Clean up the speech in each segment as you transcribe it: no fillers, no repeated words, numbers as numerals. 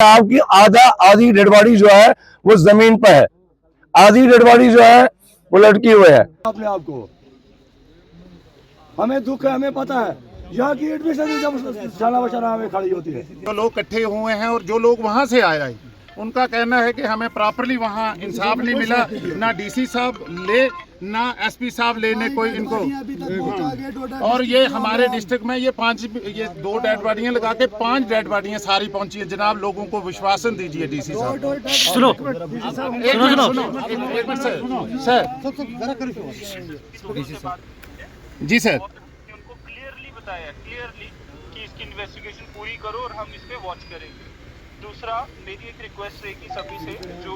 आपकी आधी dead body जो है वो जमीन पर है, आधी डेड बॉडी जो है वो लटकी हुई है। अपने आप को हमें दुख है, हमें पता है यहाँ की एडमिशन जब चला बचाना हमें खड़ी होती है। जो लोग इकट्ठे हुए हैं और जो लोग वहाँ से आए उनका कहना है कि हमें प्रॉपरली वहाँ इंसाफ नहीं मिला, ना डीसी साहब ले ना एसपी साहब लेने कोई इनको। और ये हमारे डिस्ट्रिक्ट में ये 2 डेड बॉडियां लगा के 5 डेड बॉडियां सारी पहुंची है। जनाब लोगों को विश्वासन दीजिए डीसी साहब। सुनो एक मिनट सर जी सर, उनको क्लियरली बताया कि इसकी इन्वेस्टिगेशन पूरी करो और हम इस पे वॉच करेंगे। दूसरा, मेरी एक रिक्वेस्ट रहेगी सभी से, जो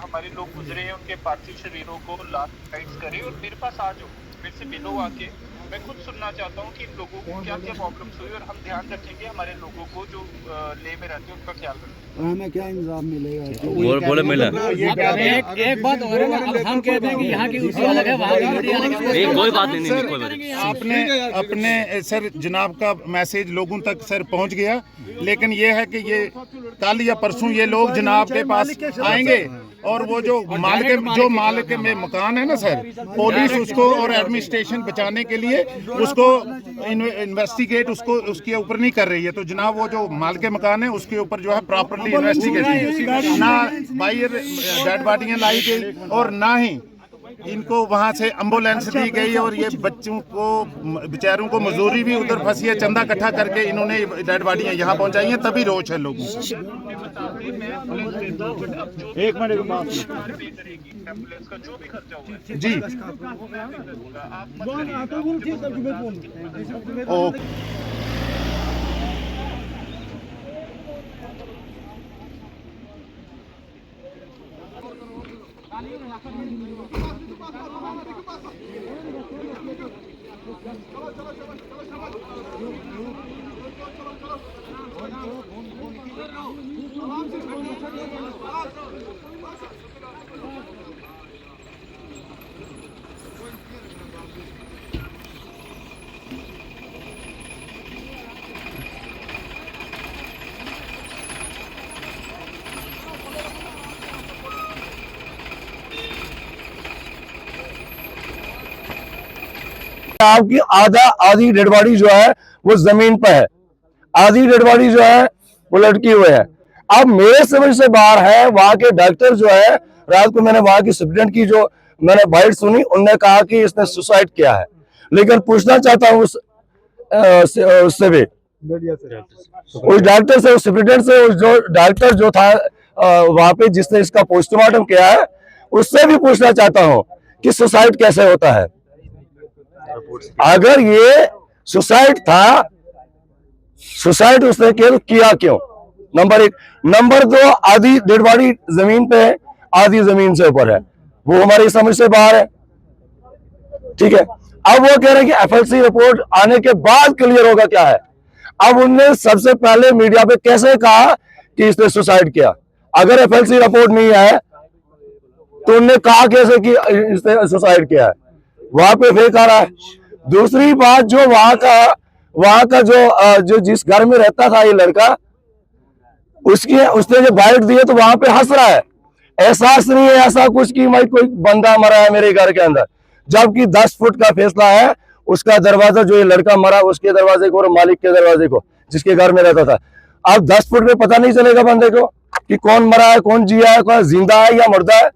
हमारे लोग गुजरे हैं उनके पार्थिव शरीरों को लास्ट राइट्स करें और मेरे पास आ जाओ, मेरे से मिलो आके। मैं खुद सुनना चाहता हूँ कि इन लोगों को क्या क्या प्रॉब्लम्स हुई और हम ध्यान रखेंगे हमारे लोगों को जो ले में रहते हैं उनका ख्याल रखेंगे। और हमें क्या इंतजाम मिलेगा? बोले मिला। एक बात और है ना, अब हम कहते हैं कि यहाँ की उसी अलग है, वहाँ की उसी अलग है। नहीं कोई बात नहीं, कोई बात नहीं। आपने अपने सर जनाब का मैसेज लोगों तक सर पहुंच गया, लेकिन ये है कि ये कल या परसों ये लोग जनाब के पास आएंगे और वो जो मालिक में मकान है ना सर, पुलिस उसको और एडमिनिस्ट्रेशन बचाने के लिए उसको इन्वेस्टिगेट उसके ऊपर नहीं कर रही है। तो जनाब वो जो मालिक मकान है उसके ऊपर जो है प्रॉपरली इन्वेस्टिगेशन, ना बाहर डेड बॉडियां लाई गई और ना ही इनको वहां से एम्बुलेंस दी गई। और ये बच्चों को बेचारों को मजदूरी भी उधर फंसी है, चंदा इकट्ठा करके इन्होंने डेड बॉडियां यहाँ पहुंचाई हैं, तभी रोष है लोगों को। एक मिनट एम्बुलेंस का जो भी खर्चा होगा जी ओके। आपकी आधी डेड बॉडी जो है वो जमीन पर है, आधी डेड बॉडी जो है वो लटकी हुई है। अब मेरे समझ से बाहर है, वहां के डॉक्टर जो है, रात को मैंने वहां की सुप्रीडेंट की जो मैंने बाइट सुनी, उन्होंने कहा कि इसने सुसाइड किया है। लेकिन पूछना चाहता हूँ उससे भी, उस डॉक्टर से, उस सुप्रीडेंट से, उस जो डॉक्टर जो था वहां पे जिसने इसका पोस्टमार्टम किया है, उससे भी पूछना चाहता हूँ कि सुसाइड कैसे होता है। अगर ये सुसाइड था, सुसाइड उसने किया क्यों? नंबर 1। नंबर 2, आधी डेड बॉडी जमीन पे है, आधी जमीन से ऊपर है, वो हमारी समझ से बाहर है। ठीक है, अब वो कह रहे हैं कि एफएलसी रिपोर्ट आने के बाद क्लियर होगा क्या है। अब उनने सबसे पहले मीडिया पे कैसे कहा कि इसने सुसाइड किया? अगर एफएलसी रिपोर्ट नहीं है तो उनने कहा कैसे कि इसने सुसाइड किया है? वहां पे फेक आ रहा है। दूसरी बात, जो वहां का जो जिस घर में रहता था ये लड़का, उसने जो बाइट दी है तो वहां पे हंस रहा है। एहसास नहीं है ऐसा कुछ कि भाई कोई बंदा मरा है मेरे घर के अंदर, जबकि 10 फुट का फैसला है उसका दरवाजा, जो ये लड़का मरा उसके दरवाजे को और मालिक के दरवाजे को, जिसके घर में रहता था। अब 10 फुट में पता नहीं चलेगा बंदे को कि कौन मरा है, कौन जिया है, कौन जिंदा है या मुर्दा है।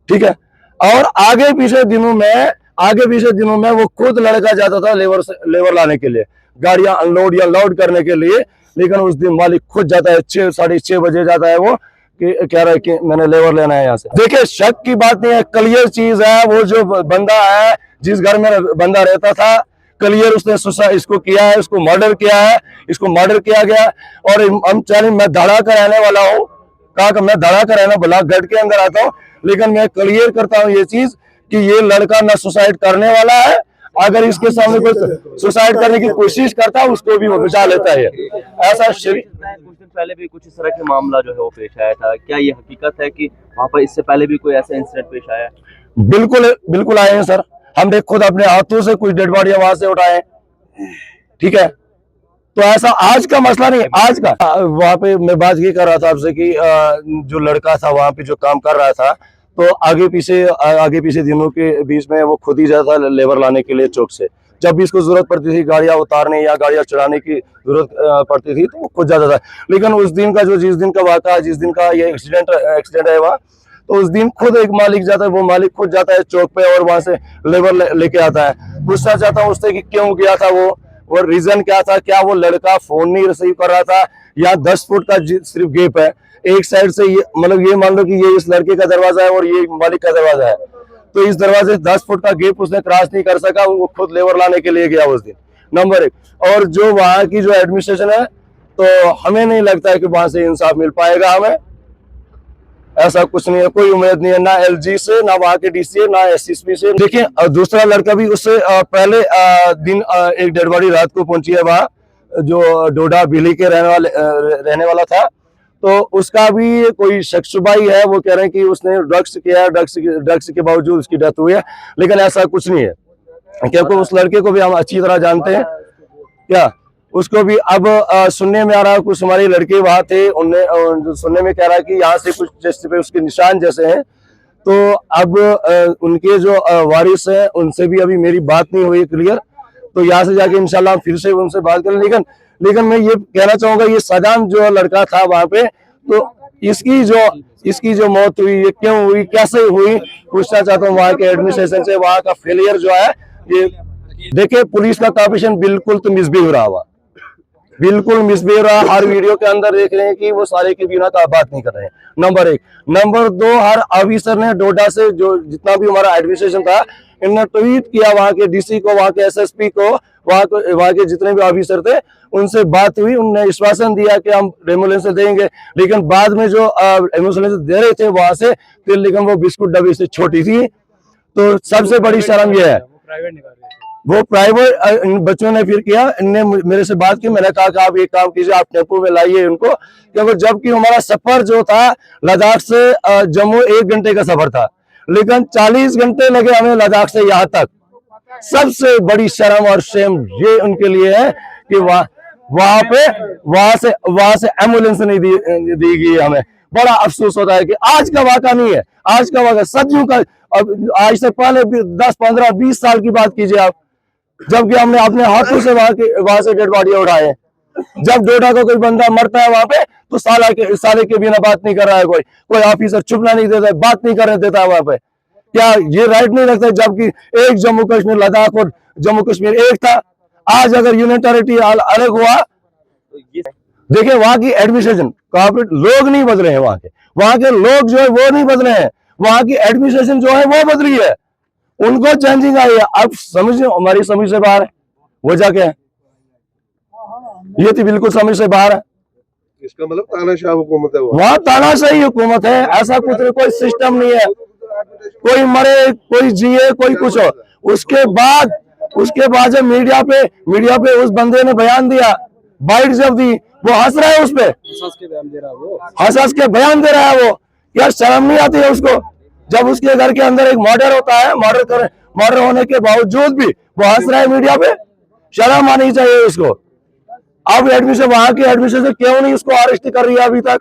ठीक है, और आगे पीछे दिनों में वो खुद लड़का जाता था लेबर लाने के लिए, गाड़ियां अनलोड या लोड करने के लिए। लेकिन उस दिन मालिक खुद जाता है, 6-6:30 बजे जाता है वो, कि कह रहा है कि मैंने लेबर लेना है यहाँ से। देखिए, शक की बात नहीं है, क्लियर चीज है। वो जो बंदा है, जिस घर में बंदा रहता था, क्लियर उसने इसको किया है, इसको मर्डर किया है, इसको मर्डर किया गया। और हम चैलेंज, मैं धड़ा कर रहने वाला हूँ, कहा कि मैं धड़ा कर रहना ब्लॉकगढ़ के अंदर आता हूँ, लेकिन मैं क्लियर करता हूँ ये चीज कि ये लड़का न सुसाइड करने वाला है। अगर इसके सामने कोई सुसाइड करने की कोशिश करता है उसको भी वो बचा लेता है। ऐसा कुछ दिन पहले भी कुछ इस तरह के मामला जो है वो पेश आया था, क्या ये हकीकत है कि वहाँ पर इससे पहले भी कोई ऐसा इंसिडेंट पेश आया? बिल्कुल आए हैं सर, हमने खुद अपने हाथों से कुछ डेड बॉडियां वहां से उठाए। ठीक है, तो ऐसा आज का मसला नहीं, आज का वहाँ पे मैं बात ये कर रहा था आपसे कि जो लड़का था वहाँ पे जो काम कर रहा था, तो आगे पीछे दिनों के बीच में वो खुद ही जाता लेबर लाने के लिए चौक से। जब भी इसको जरूरत पड़ती थी गाड़ियां उतारने या गाड़ियां चढ़ाने की जरूरत पड़ती थी तो वो खुद जाता था। लेकिन उस दिन का जिस दिन का वाक़ा, जिस दिन का ये एक्सीडेंट है वहाँ, तो उस दिन खुद एक मालिक जाता है, वो मालिक खुद जाता है चौक पे और वहां से लेबर लेके आता है। पूछना चाहता हूँ उससे कि क्यों गया था वो रीजन क्या था, क्या वो लड़का फोन नहीं रिसीव कर रहा था, या 10 फुट का सिर्फ गैप है एक साइड से, ये मतलब ये मान लो कि ये इस लड़के का दरवाजा है और ये मालिक का दरवाजा है, तो इस दरवाजे से 10 फुट का गैप उसने क्रॉस नहीं कर सका, वो खुद लेबर लाने के लिए गया उस दिन, नंबर 1। और जो वहाँ की जो एडमिनिस्ट्रेशन है, तो हमें नहीं लगता है कि वहां से इंसाफ मिल पाएगा हमें, ऐसा कुछ नहीं है, कोई उम्मीद नहीं है, ना एलजी से, ना वहाँ के डीसी, ना एसएसपी से। देखिए दूसरा लड़का भी उससे पहले दिन एक डेड बॉडी रात को पहुंची है वहाँ, जो डोडा बिली के रहने वाला था, तो उसका भी कोई शख्सुबाई है, वो कह रहे हैं कि उसने ड्रग्स किया, ड्रग्स के बावजूद उसकी डेथ हुई है, लेकिन ऐसा कुछ नहीं है, क्योंकि उस लड़के को भी हम अच्छी तरह जानते हैं। क्या उसको भी अब सुनने में आ रहा है, कुछ हमारे लड़के वहां थे, उनने सुनने में कह रहा है कि यहाँ से कुछ जैसे पे उसके निशान जैसे हैं, तो अब उनके जो वारिस हैं उनसे भी अभी मेरी बात नहीं हुई क्लियर, तो यहाँ से जाके इंशाल्लाह हम फिर से उनसे बात करें। लेकिन मैं ये कहना चाहूंगा, ये सदाम जो लड़का था वहां पे, तो इसकी जो मौत हुई, ये क्यों हुई, कैसे हुई, पूछना चाहता हूँ वहाँ के एडमिनिस्ट्रेशन से। वहाँ का फेलियर जो है, ये देखिए पुलिस का कॉपरेशन बिल्कुल तो मिसबिहेव रहा हुआ, बिल्कुल मिसबिहेव रहा। हर वीडियो के अंदर देख रहे हैं कि वो सारे के बिना का बात नहीं कर रहे हैं, नंबर 1। नंबर 2, हर ऑफिसर ने डोडा से जो जितना भी हमारा एडमिनिस्ट्रेशन था, इन्होंने ट्वीट किया वहाँ के डीसी को, वहाँ के एसएसपी को, वहाँ के जितने भी ऑफिसर थे उनसे बात हुई, उन्होंने आश्वासन दिया कि हम एम्बुलेंस देंगे, लेकिन बाद में जो एम्बुलेंस दे रहे थे वहां से, फिर लेकिन वो बिस्कुट डब्बी से छोटी थी। तो सबसे बड़ी शर्म यह है, वो प्राइवेट बच्चों ने फिर किया, इनने मेरे से बात की, मैंने कहा कि आप एक काम कीजिए, आप टेम्पो में लाइए उनको, क्योंकि जबकि हमारा सफर जो था लद्दाख से जम्मू 1 घंटे का सफर था, लेकिन 40 घंटे लगे हमें लद्दाख से यहाँ तक। सबसे बड़ी शर्म और शेम ये उनके लिए है कि वहां से एम्बुलेंस नहीं दी गई हमें। बड़ा अफसोस होता है कि आज का वाक़ा नहीं है, आज का वाक़ा सदियों का, अब आज से पहले 10, 15, 20 साल की बात कीजिए आप, जबकि हमने अपने हाथों से वहां से डेड बॉडी उठाए। जब डोडा का कोई बंदा मरता है वहां पे, तो साले के बिना बात नहीं कर रहा है, कोई ऑफिसर चुपना नहीं देता है, बात नहीं करने देता है वहां पे। क्या ये राइट नहीं लगता? जबकि एक जम्मू कश्मीर, लद्दाख और जम्मू कश्मीर एक था, आज अगर यूनियन टेरिटरी अलग हुआ, देखिए वहां की एडमिनिस्ट्रेशन, कॉर्पोरेट लोग नहीं बदले हैं, वहां के लोग जो है वो नहीं बदले हैं, वहां की एडमिनिस्ट्रेशन जो है वो बदली है, उनको चेंजिंग आई है। अब समझ हमारी समझ से बाहर है, वजह क्या है? ये तो बिल्कुल समझ से बाहर है। इसका मतलब तानाशाह हुकूमत है, वहाँ तानाशाही हुकूमत है, ऐसा कुछ कोई सिस्टम नहीं है, कोई मरे, कोई जिए, कोई कुछ हो। उसके बाद जब मीडिया पे उस बंदे ने बयान दिया, बाइट जब दी, वो हंस रहा है, उस पे हंस के बयान दे रहा है वो। यार शर्म नहीं आती है उसको? जब उसके घर के अंदर एक मर्डर होता है, मर्डर होने के बावजूद भी वो हंस रहा है मीडिया पे, शर्म आनी चाहिए उसको। अब एडमिशन, वहां की एडमिशन से क्यों नहीं उसको अरेस्ट कर रही है अभी तक?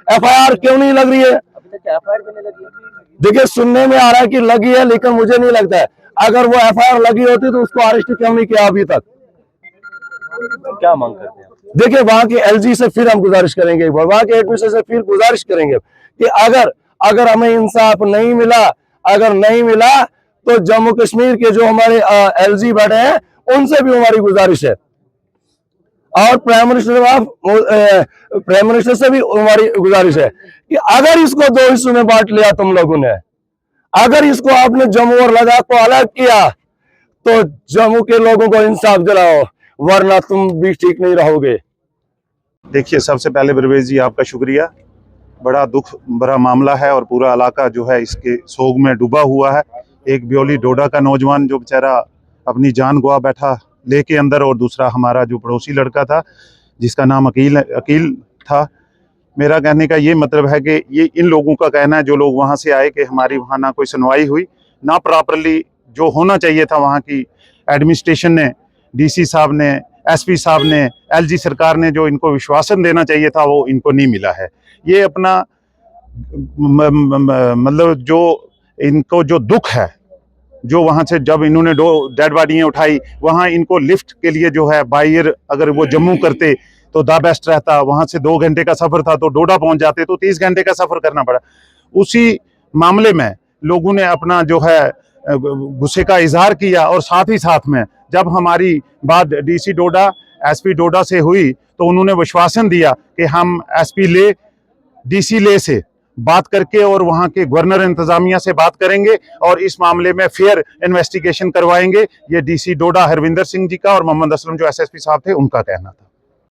एफआईआर क्यों नहीं लग रही है? देखिए सुनने में आ रहा है कि लगी है, लेकिन मुझे नहीं लगता है। अगर वो एफआईआर लगी होती तो उसको अरेस्ट क्यों नहीं किया अभी तक? क्या मांग करते हैं? देखिए वहां के एलजी से फिर हम गुजारिश करेंगे, वहां के एडमिशन से फिर गुजारिश करेंगे कि अगर हमें इंसाफ नहीं मिला तो जम्मू कश्मीर के जो हमारे एलजी बैठे हैं उनसे भी हमारी गुजारिश है, और प्राइम मिनिस्टर से भी हमारी गुजारिश है कि अगर इसको 2 हिस्सों में बांट लिया तुम लोगों ने, अगर इसको आपने जम्मू और लद्दाख को अलग किया, तो जम्मू के लोगों को इंसाफ दिलाओ, वरना तुम भी ठीक नहीं रहोगे। देखिए सबसे पहले ब्रवेश जी आपका शुक्रिया, बड़ा दुख भरा मामला है और पूरा इलाका जो है इसके सोग में डूबा हुआ है। एक ब्योली डोडा का नौजवान जो बेचारा अपनी जान गवा बैठा लेके अंदर, और दूसरा हमारा जो पड़ोसी लड़का था जिसका नाम अकील था। मेरा कहने का ये मतलब है कि ये इन लोगों का कहना है, जो लोग वहाँ से आए, कि हमारी वहाँ ना कोई सुनवाई हुई, ना प्रॉपरली जो होना चाहिए था वहाँ की एडमिनिस्ट्रेशन ने, डीसी साहब ने, एसपी साहब ने, एलजी सरकार ने जो इनको विश्वासन देना चाहिए था वो इनको नहीं मिला है। ये अपना मतलब जो इनको जो दुख है, जो वहाँ से जब इन्होंने डेड बॉडियाँ उठाई, वहाँ इनको लिफ्ट के लिए जो है बायर अगर वो जम्मू करते तो दा बेस्ट रहता। वहाँ से 2 घंटे का सफ़र था तो डोडा पहुँच जाते तो 30 घंटे का सफ़र करना पड़ा। उसी मामले में लोगों ने अपना जो है गुस्से का इजहार किया और साथ ही साथ में जब हमारी बात डीसी डोडा, एसपी डोडा से हुई तो उन्होंने विश्वासन दिया कि हम एसपी ले, डीसी ले से बात करके और वहाँ के गवर्नर इंतजामिया से बात करेंगे और इस मामले में फेयर इन्वेस्टिगेशन करवाएंगे। ये डीसी डोडा हरविंदर सिंह जी का और मोहम्मद असलम जो एसएसपी साहब थे उनका कहना था।